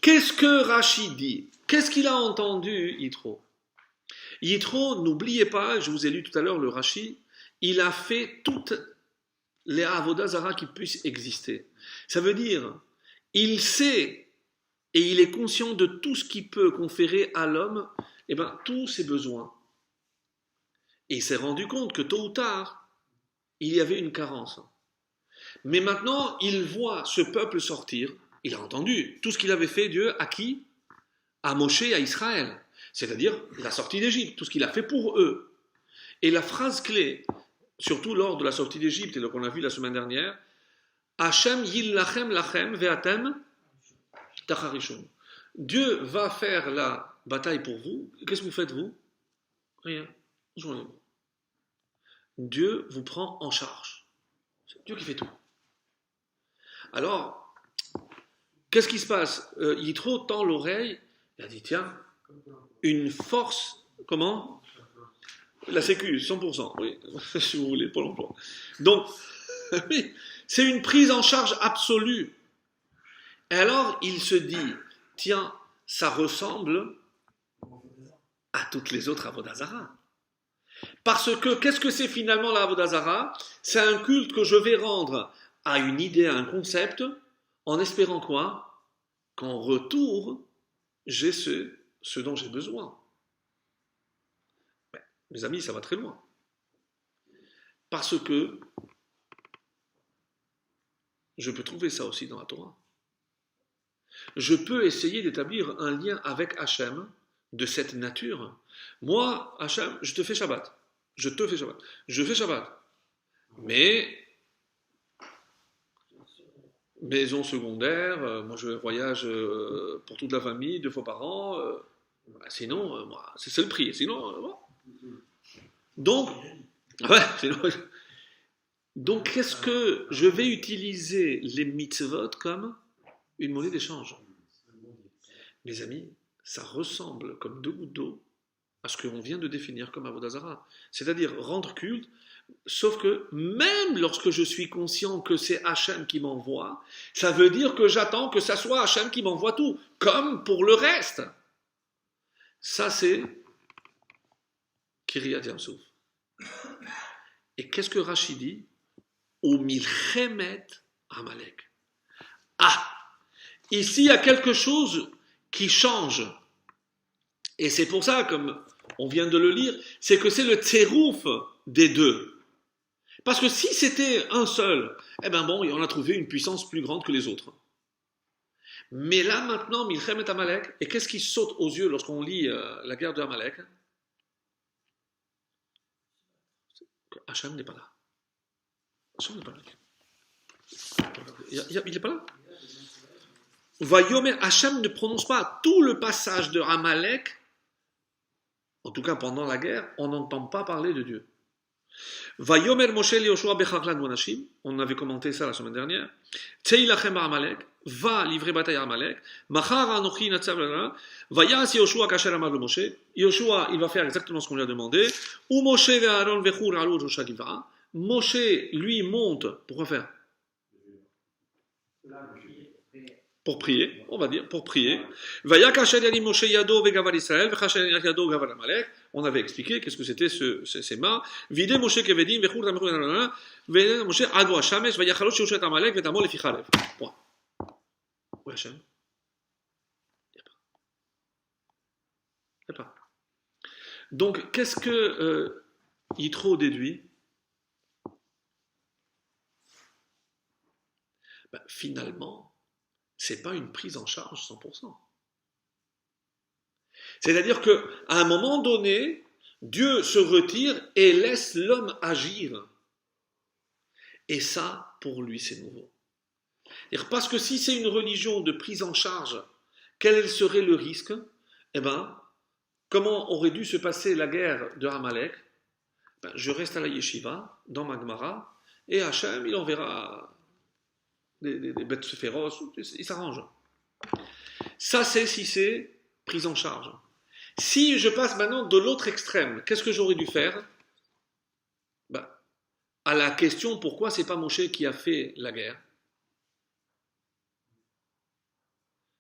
A: Qu'est-ce que Rashi dit? Qu'est-ce qu'il a entendu, Yitro? Yitro, n'oubliez pas, je vous ai lu tout à l'heure le Rashi, il a fait toutes les avodas zara qui puissent exister. Ça veut dire, il sait et il est conscient de tout ce qui peut conférer à l'homme tous ses besoins. Et il s'est rendu compte que tôt ou tard, il y avait une carence. Mais maintenant, il voit ce peuple sortir, il a entendu tout ce qu'il avait fait Dieu à qui? À Moshe et à Israël. C'est-à-dire la sortie d'Égypte, tout ce qu'il a fait pour eux. Et la phrase clé, surtout lors de la sortie d'Égypte, et qu'on a vu la semaine dernière, Hashem yillachem lachem ve'atem tacharishon. Dieu va faire la bataille pour vous. Qu'est-ce que vous faites, vous? Rien. Joignez-vous. Dieu vous prend en charge. C'est Dieu qui fait tout. Alors, qu'est-ce qui se passe? Yitro tend l'oreille, il a dit, tiens, une force, comment? La sécu, 100%, oui, si vous voulez, Pôle emploi. Donc, oui, c'est une prise en charge absolue. Et alors, il se dit, tiens, ça ressemble à toutes les autres Avodazara. Parce que, qu'est-ce que c'est finalement la Avodazara? C'est un culte que je vais rendre à une idée, à un concept, en espérant quoi? Qu'en retour, j'ai ce dont j'ai besoin. Mes amis, ça va très loin. Parce que je peux trouver ça aussi dans la Torah. Je peux essayer d'établir un lien avec Hachem de cette nature. Moi, Hachem, je te fais Shabbat. Je fais Shabbat. Mais maison secondaire, moi je voyage pour toute la famille 2 fois par an. Sinon, moi, c'est le prix. Sinon, voilà. Donc, donc, qu'est-ce que je vais utiliser les mitzvot comme une monnaie d'échange? Mes amis, ça ressemble comme 2 gouttes d'eau à ce qu'on vient de définir comme Avodazara. C'est-à-dire rendre culte, sauf que même lorsque je suis conscient que c'est Hachem qui m'envoie, ça veut dire que j'attends que ça soit Hachem qui m'envoie tout, comme pour le reste. Ça, c'est Kiryat Yamsouf. Et qu'est-ce que Rashi dit? Au Milchemet Amalek. Ah! Ici, il y a quelque chose qui change. Et c'est pour ça, comme on vient de le lire, c'est que c'est le tsérouf des deux. Parce que si c'était un seul, eh ben bon, on a trouvé une puissance plus grande que les autres. Mais là, maintenant, Milchemet Amalek, et qu'est-ce qui saute aux yeux lorsqu'on lit la guerre de Amalek? Hachem n'est pas là. Hachem n'est pas là. Il n'est pas là. Vayomer, Hachem ne prononce pas tout le passage de Amalek. En tout cas, pendant la guerre, on n'entend pas parler de Dieu. Vayomer Moshe Yoshua bechaklan wanashim. On avait commenté ça la semaine dernière. Tseilachem Amalek. Va livrer bataille à Amalek. Machar anochi natzav lana. Vayas Yoshua kasher amar le Moshe. Yoshua, il va faire exactement ce qu'on lui a demandé. Ou Moshe ve Aaron vechur alu Joshua givra. Moshe, lui, monte. Pourquoi faire? Pour prier, on va dire, pour prier. Moshe yado vegavar Israël, yado gavar Amalek. On avait expliqué qu'est-ce que c'était ces mains. Vide Moshe kevedim vechur tamechur nanana. Vide Moshe ado hashamesh vayachalosh Yoshua Amalek vetamo lefichalev. Point. Où est Hachem? Il n'y a pas. Donc, qu'est-ce que Yitro déduit? Ben, finalement, ce n'est pas une prise en charge 100%. C'est-à-dire qu'à un moment donné, Dieu se retire et laisse l'homme agir. Et ça, pour lui, c'est nouveau. Parce que si c'est une religion de prise en charge, quel serait le risque? Eh bien, comment aurait dû se passer la guerre de Amalek? Ben, je reste à la yeshiva, dans ma Gemara, et Hachem, il enverra des bêtes féroces, il s'arrange. Ça, c'est si c'est prise en charge. Si je passe maintenant de l'autre extrême, qu'est-ce que j'aurais dû faire? Ben, à la question pourquoi c'est pas Moshe qui a fait la guerre?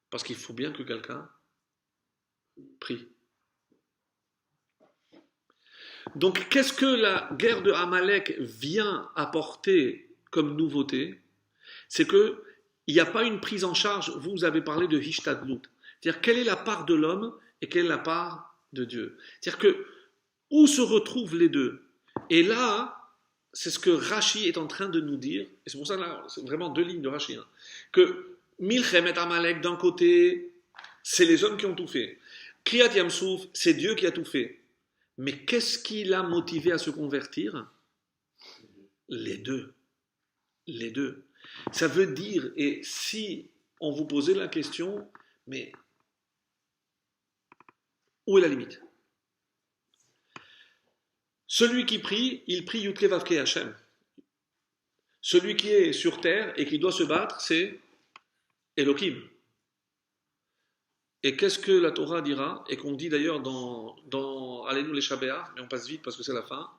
A: Parce qu'il faut bien que quelqu'un prie. Donc, qu'est-ce que la guerre de Amalek vient apporter comme nouveauté? C'est qu'il n'y a pas une prise en charge. Vous avez parlé de Hishtadlut. C'est-à-dire, quelle est la part de l'homme et quelle est la part de Dieu? C'est-à-dire que, où se retrouvent les deux? Et là, c'est ce que Rashi est en train de nous dire, et c'est pour ça, là, c'est vraiment 2 lignes de Rashi, que Milchemet Amalek d'un côté, c'est les hommes qui ont tout fait. Kriyat Yamsouf, c'est Dieu qui a tout fait. Mais qu'est-ce qui l'a motivé à se convertir? Les deux. Les deux. Ça veut dire, et si on vous posait la question, mais où est la limite? Celui qui prie, il prie Yudke Vavke Hashem. Celui qui est sur terre et qui doit se battre, c'est Elohim. Et qu'est-ce que la Torah dira, et qu'on dit d'ailleurs dans Allez-nous les Shabéa, mais on passe vite parce que c'est la fin,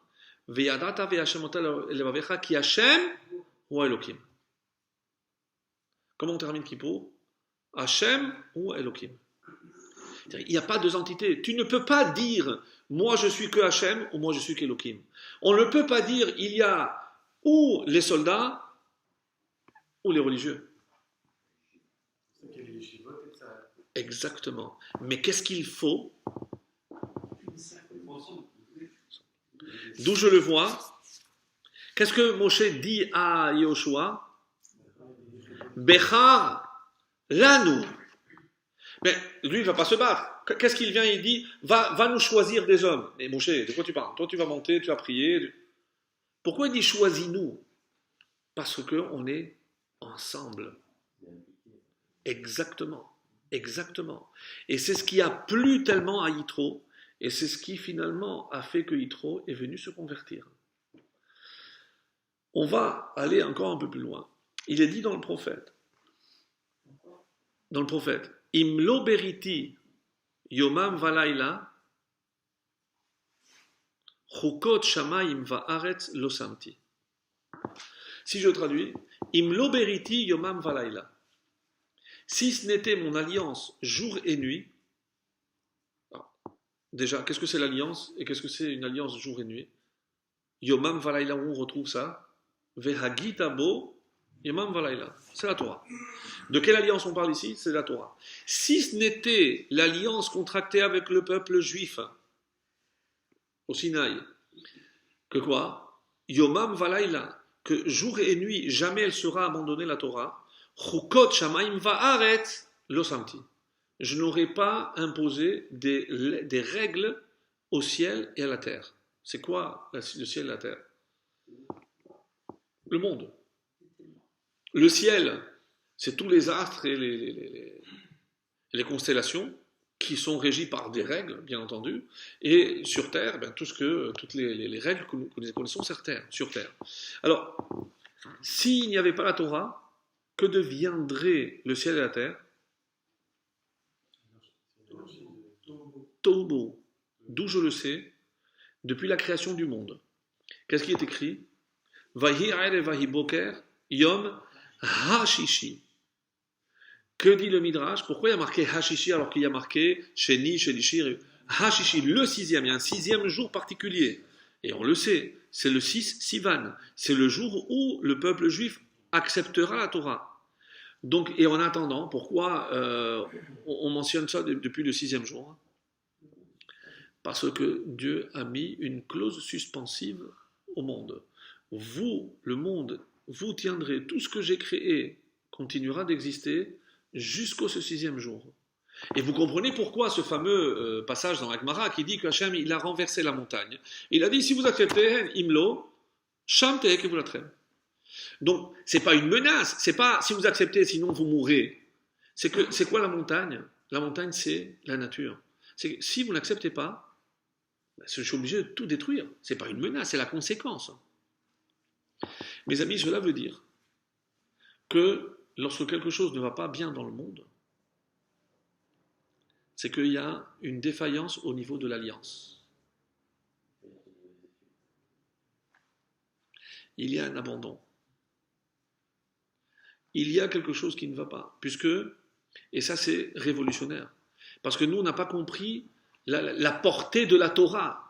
A: Veyadata ve'Hashemota levavecha ki Hashem ou Elohim. Comment on termine Kippour? Hashem ou Elohim. Il n'y a pas deux entités. Tu ne peux pas dire moi je suis que Hashem ou moi je suis qu'Elohim. On ne peut pas dire il y a ou les soldats ou les religieux. Exactement. Mais qu'est-ce qu'il faut? D'où je le vois. Qu'est-ce que Moshe dit à Yoshua? Bechar lanu. Mais lui, il ne va pas se battre. Qu'est-ce qu'il vient? Il dit, va nous choisir des hommes. Mais Moshe, de quoi tu parles? Toi, tu vas monter, tu vas prier. Pourquoi il dit choisis-nous? Parce qu'on est ensemble. Exactement. Exactement. Et c'est ce qui a plu tellement à Yitro, et c'est ce qui finalement a fait que Yitro est venu se convertir. On va aller encore un peu plus loin. Il est dit dans le prophète, Imlo beriti yomam valaila chukot shamayim va'aretz lo samti. Si je traduis, Imlo beriti yomam valaila. Si ce n'était mon alliance jour et nuit, alors, déjà, qu'est-ce que c'est l'alliance et qu'est-ce que c'est une alliance jour et nuit? Yomam valaila, où on retrouve ça? Vehagitabo yomam valaila, c'est la Torah. De quelle alliance on parle ici? C'est la Torah. Si ce n'était l'alliance contractée avec le peuple juif au Sinaï, que quoi? Yomam valaila, que jour et nuit, jamais elle sera abandonnée la Torah. Chukot shamayim va'aretz lo samti. Je n'aurais pas imposé des règles au ciel et à la terre. C'est quoi le ciel et la terre? Le monde. Le ciel, c'est tous les astres et les constellations qui sont régis par des règles, bien entendu. Et sur terre, toutes les règles que nous connaissons sur terre. Alors, s'il n'y avait pas la Torah, que deviendrait le ciel et la terre? Tobo. D'où je le sais, depuis la création du monde. Qu'est-ce qui est écrit? Vahi ere vahi boker yom hashishi. Que dit le Midrash? Pourquoi il y a marqué hashishi alors qu'il y a marqué sheni, shelishi, hashishi, le sixième? Il y a un sixième jour particulier. Et on le sait, c'est le 6 Sivan. C'est le jour où le peuple juif acceptera la Torah. Donc, et en attendant, pourquoi on mentionne ça depuis le sixième jour? Parce que Dieu a mis une clause suspensive au monde. Vous, le monde, vous tiendrez, tout ce que j'ai créé continuera d'exister jusqu'au ce sixième jour. Et vous comprenez pourquoi ce fameux passage dans la Gemara qui dit qu'Hachem, il a renversé la montagne. Il a dit, si vous acceptez, imlo, sham que vous la traînez. Donc, c'est pas une menace, c'est pas si vous acceptez, sinon vous mourrez. C'est quoi la montagne? La montagne, c'est la nature. C'est que si vous n'acceptez pas, je suis obligé de tout détruire. C'est pas une menace, c'est la conséquence. Mes amis, cela veut dire que lorsque quelque chose ne va pas bien dans le monde, c'est qu'il y a une défaillance au niveau de l'alliance. Il y a un abandon. Il y a quelque chose qui ne va pas, puisque, et ça c'est révolutionnaire, parce que nous on n'a pas compris la portée de la Torah.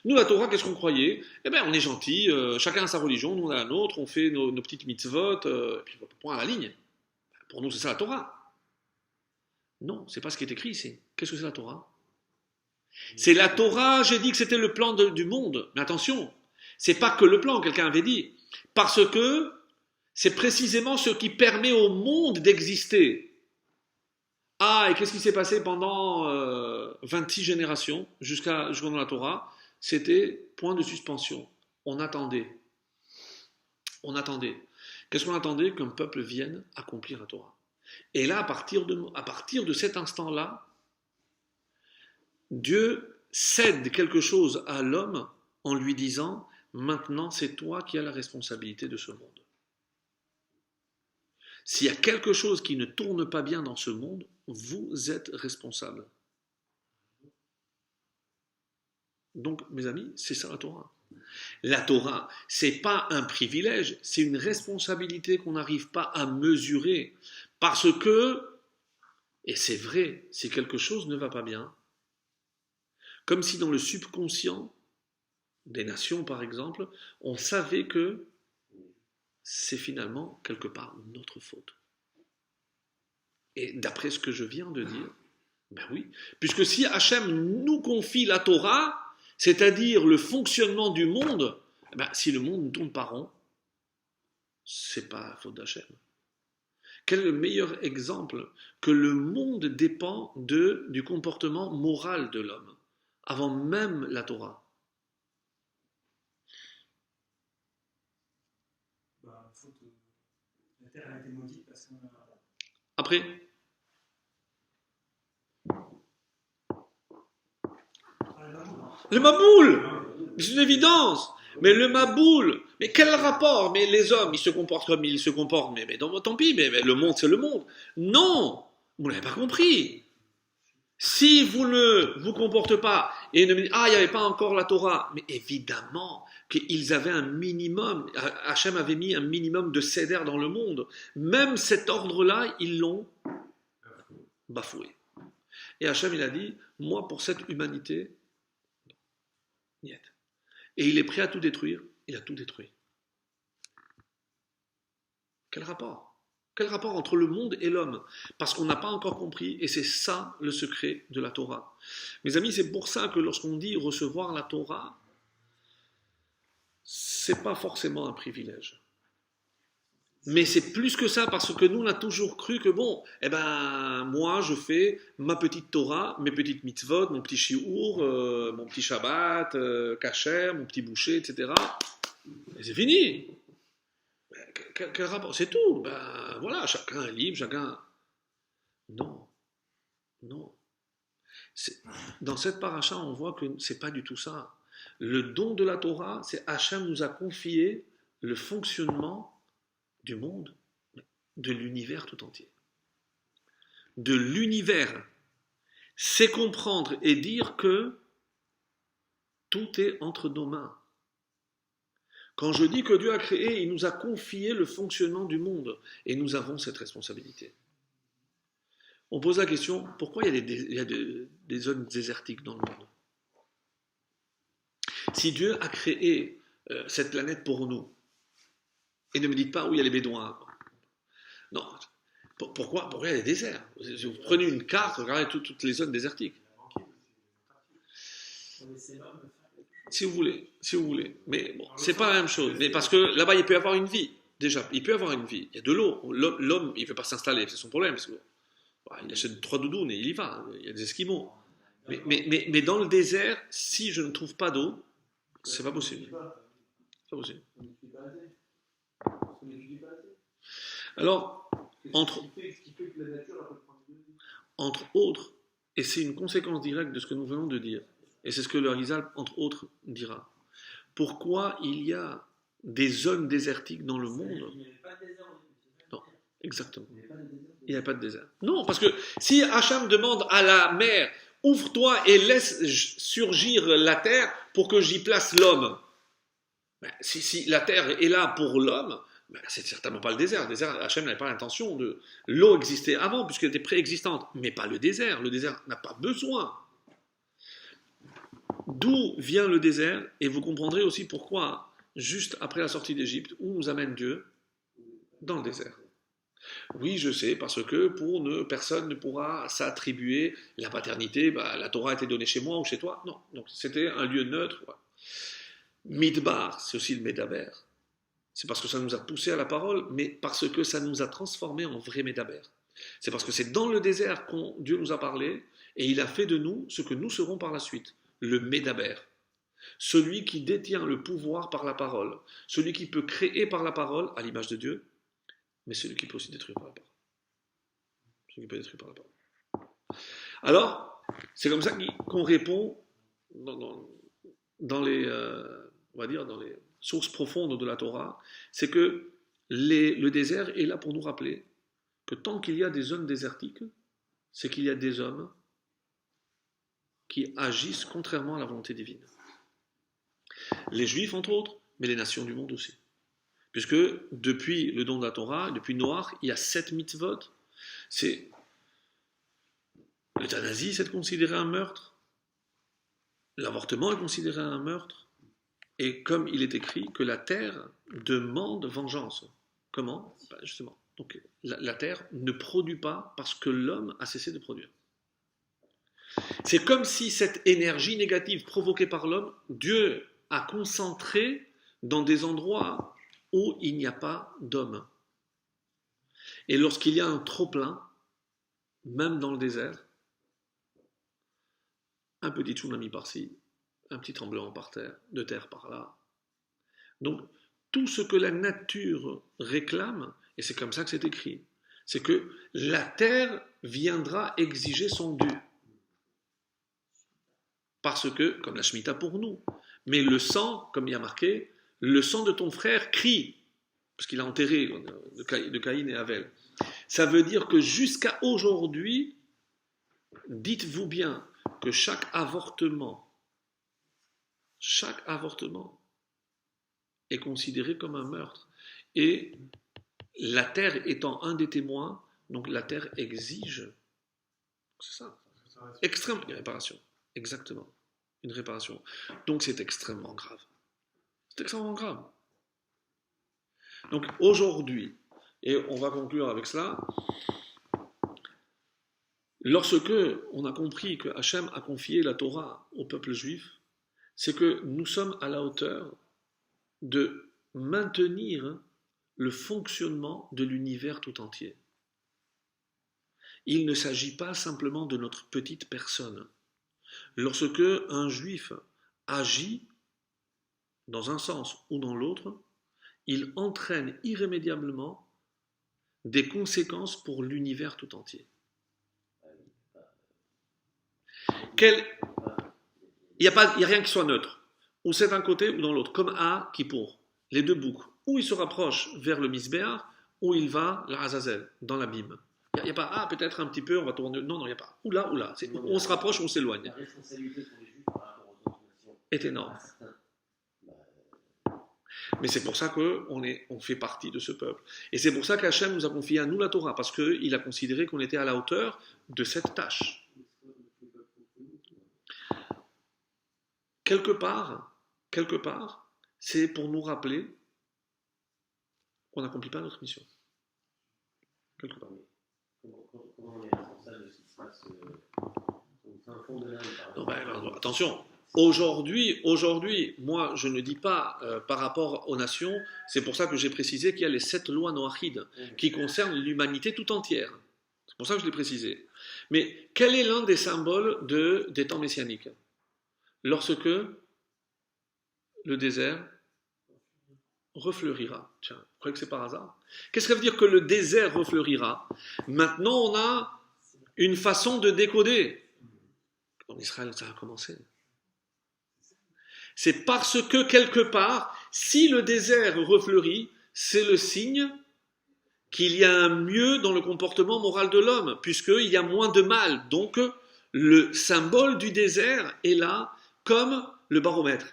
A: Nous la Torah, qu'est-ce qu'on croyait? Eh bien on est gentil, chacun a sa religion, nous on a la nôtre, on fait nos petites mitzvot, et puis point à la ligne. Pour nous c'est ça la Torah. Non, c'est pas ce qui est écrit ici. Qu'est-ce que c'est la Torah? C'est la Torah, j'ai dit que c'était le plan du monde, mais attention, c'est pas que le plan, quelqu'un avait dit, parce que c'est précisément ce qui permet au monde d'exister. Ah, et qu'est-ce qui s'est passé pendant 26 générations jusqu'à dans la Torah? C'était point de suspension. On attendait. On attendait. Qu'est-ce qu'on attendait? Qu'un peuple vienne accomplir la Torah. Et là, à partir de cet instant-là, Dieu cède quelque chose à l'homme en lui disant « Maintenant, c'est toi qui as la responsabilité de ce monde. » S'il y a quelque chose qui ne tourne pas bien dans ce monde, vous êtes responsable. Donc, mes amis, c'est ça la Torah. La Torah, c'est pas un privilège, c'est une responsabilité qu'on n'arrive pas à mesurer. Parce que, et c'est vrai, si quelque chose ne va pas bien, comme si dans le subconscient des nations, par exemple, on savait que c'est finalement quelque part notre faute. Et d'après ce que je viens de dire, ben oui, puisque si Hachem nous confie la Torah, c'est-à-dire le fonctionnement du monde, ben si le monde ne tourne pas rond, c'est pas la faute d'Hachem. Quel est le meilleur exemple que le monde dépend du comportement moral de l'homme, avant même la Torah?
B: La terre a été maudite parce qu'on a...
A: Après, le Maboul, c'est une évidence. Mais le Maboul, mais quel rapport? Mais les hommes, ils se comportent comme ils se comportent. Mais tant pis, mais le monde, c'est le monde. Non, vous n'avez pas compris. Si vous ne vous comportez pas et ne me dites, ah, il n'y avait pas encore la Torah, mais évidemment qu'ils avaient un minimum, Hachem avait mis un minimum de céder dans le monde. Même cet ordre-là, ils l'ont bafoué. Et Hachem, il a dit, moi, pour cette humanité, niet. Et il est prêt à tout détruire, il a tout détruit. Quel rapport? Quel rapport entre le monde et l'homme? Parce qu'on n'a pas encore compris, et c'est ça le secret de la Torah. Mes amis, c'est pour ça que lorsqu'on dit recevoir la Torah, c'est pas forcément un privilège. Mais c'est plus que ça, parce que nous, on a toujours cru que bon, eh ben, moi, je fais ma petite Torah, mes petites mitzvot, mon petit shiur, mon petit Shabbat, kasher, mon petit boucher, etc. Et c'est fini. Quel rapport? C'est tout. Ben, voilà, chacun est libre, chacun... Non. Non. Dans cette paracha, on voit que c'est pas du tout ça. Le don de la Torah, c'est Hachem nous a confié le fonctionnement du monde, de l'univers tout entier. De l'univers. C'est comprendre et dire que tout est entre nos mains. Quand je dis que Dieu a créé, il nous a confié le fonctionnement du monde. Et nous avons cette responsabilité. On pose la question, pourquoi il y a des zones désertiques dans le monde? Si Dieu a créé cette planète pour nous, et ne me dites pas où il y a les bédouins. Non. Pourquoi il y a des déserts? Si vous prenez une carte, regardez toutes les zones désertiques. Si vous voulez. Mais bon, c'est pas la même chose. Mais parce que là-bas, il peut y avoir une vie. Déjà, il peut y avoir une vie. Il y a de l'eau. L'homme, il ne veut pas s'installer. C'est son problème. Parce que, il achète 3 doudounes et il y va. Il y a des Esquimaux. Mais dans le désert, si je ne trouve pas d'eau, c'est pas possible. C'est pas possible. Alors, entre autres, et c'est une conséquence directe de ce que nous venons de dire, et c'est ce que le Harizal, entre autres, dira. Pourquoi il y a des zones désertiques dans le monde? Non, exactement. Il n'y a pas de désert. Non, parce que si Hacham demande à la mer, ouvre-toi et laisse surgir la terre pour que j'y place l'homme, ben, si la terre est là pour l'homme, ben, c'est certainement pas le désert. Le désert, Hachem n'avait pas l'intention de... L'eau existait avant, puisqu'elle était préexistante, mais pas le désert. Le désert n'a pas besoin. D'où vient le désert? Et vous comprendrez aussi pourquoi, juste après la sortie d'Égypte, où nous amène Dieu? Dans le désert. Oui, je sais, parce que personne ne pourra s'attribuer la paternité. Bah, la Torah a été donnée chez moi ou chez toi. Non, donc c'était un lieu neutre. Ouais. Midbar, c'est aussi le Médaber. c'est parce que ça nous a poussé à la parole, mais parce que ça nous a transformés en vrais médaber. C'est parce que c'est dans le désert que Dieu nous a parlé, et il a fait de nous ce que nous serons par la suite, le médaber. Celui qui détient le pouvoir par la parole, celui qui peut créer par la parole, à l'image de Dieu, mais celui qui peut aussi détruire par la parole. Celui qui peut détruire par la parole. Alors, c'est comme ça qu'on répond dans les, on va dire, dans les sources profondes de la Torah, c'est que le désert est là pour nous rappeler que tant qu'il y a des zones désertiques, c'est qu'il y a des hommes qui agissent contrairement à la volonté divine. Les Juifs, entre autres, mais les nations du monde aussi. Puisque depuis le don de la Torah, depuis Noach, il y a 7 mitzvot. C'est l'euthanasie, c'est considéré un meurtre. L'avortement est considéré un meurtre. Et comme il est écrit que la terre demande vengeance. Comment ? Justement. Donc la terre ne produit pas parce que l'homme a cessé de produire. C'est comme si cette énergie négative provoquée par l'homme, Dieu a concentré dans des endroits où il n'y a pas d'homme. Et lorsqu'il y a un trop-plein, même dans le désert, un petit tsunami par-ci, un petit tremblement de terre par-là. Donc, tout ce que la nature réclame, et c'est comme ça que c'est écrit, c'est que la terre viendra exiger son dû. Parce que, comme la Shemitah pour nous, mais le sang, comme il y a marqué, le sang de ton frère crie, parce qu'il a enterré de Caïn et Abel. Ça veut dire que jusqu'à aujourd'hui, dites-vous bien que chaque avortement est considéré comme un meurtre. Et la terre étant un des témoins, donc la terre exige, c'est ça, extrême une réparation, exactement, une réparation. Donc c'est extrêmement grave. C'est extrêmement grave. Donc aujourd'hui, et on va conclure avec cela, lorsque on a compris que Hachem a confié la Torah au peuple juif, c'est que nous sommes à la hauteur de maintenir le fonctionnement de l'univers tout entier. Il ne s'agit pas simplement de notre petite personne. Lorsque un juif agit dans un sens ou dans l'autre, il entraîne irrémédiablement des conséquences pour l'univers tout entier. Il n'y a rien qui soit neutre. Ou c'est d'un côté ou dans l'autre, comme à Kippour, les deux boucs. Ou il se rapproche vers le Misbéach, ou il va la Azazel, dans l'abîme. Il n'y a pas, peut-être un petit peu, on va tourner. Non, il n'y a pas. Ou là. On se rapproche ou on s'éloigne.
E: La responsabilité pour les Juifs par rapport aux autres nations
A: est énorme. Mais c'est pour ça qu'on fait partie de ce peuple. Et c'est pour ça qu'Hachem nous a confié à nous la Torah, parce qu'il a considéré qu'on était à la hauteur de cette tâche. Quelque part, c'est pour nous rappeler qu'on n'accomplit pas notre mission. Quelque part.
E: Comment on est responsable de ce qui se passe au fin fond de l'âme?
A: Attention, aujourd'hui, moi je ne dis pas par rapport aux nations, c'est pour ça que j'ai précisé qu'il y a les 7 lois noachides qui concernent l'humanité tout entière. C'est pour ça que je l'ai précisé. Mais quel est l'un des symboles des temps messianiques ? Lorsque le désert refleurira. Tiens, vous croyez que c'est par hasard ? Qu'est-ce que ça veut dire que le désert refleurira ? Maintenant, on a une façon de décoder. En Israël, ça a commencé. C'est parce que, quelque part, si le désert refleurit, c'est le signe qu'il y a un mieux dans le comportement moral de l'homme, puisqu'il y a moins de mal. Donc, le symbole du désert est là comme le baromètre.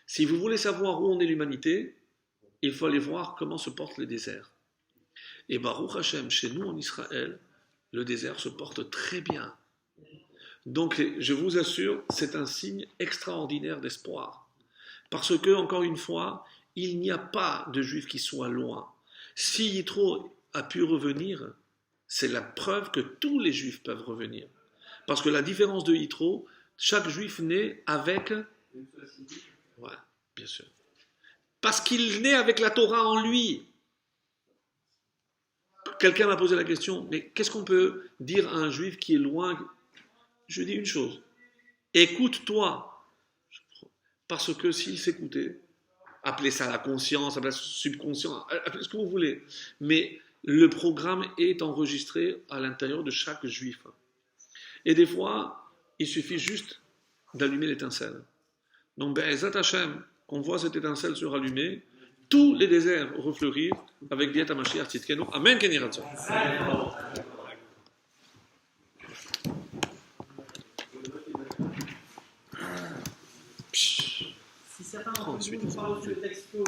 A: Si vous voulez savoir où en est l'humanité, il faut aller voir comment se porte le désert. Et Baruch Hashem, chez nous en Israël, le désert se porte très bien. Donc, je vous assure, c'est un signe extraordinaire d'espoir. Parce que, encore une fois, il n'y a pas de juifs qui soient loin. Si Yitro a pu revenir, c'est la preuve que tous les juifs peuvent revenir. Parce que la différence de Yitro, chaque juif naît avec... Ouais, bien sûr. Parce qu'il naît avec la Torah en lui. Quelqu'un m'a posé la question, mais qu'est-ce qu'on peut dire à un juif qui est loin? Je dis une chose, écoute-toi. Parce que s'il s'écoutait, appelez ça la conscience, appelez ça subconscient, appelez ce que vous voulez. Mais le programme est enregistré à l'intérieur de chaque juif. Et des fois, il suffit juste d'allumer l'étincelle. Donc, Be'ezat Hashem, qu'on voit cette étincelle se rallumer, tous les déserts refleurir avec Biat HaMashiach Tzidkenu. Amen, Ken Yeh Ratzon.
E: Si certains d'entre vous n'ont pas reçu le texto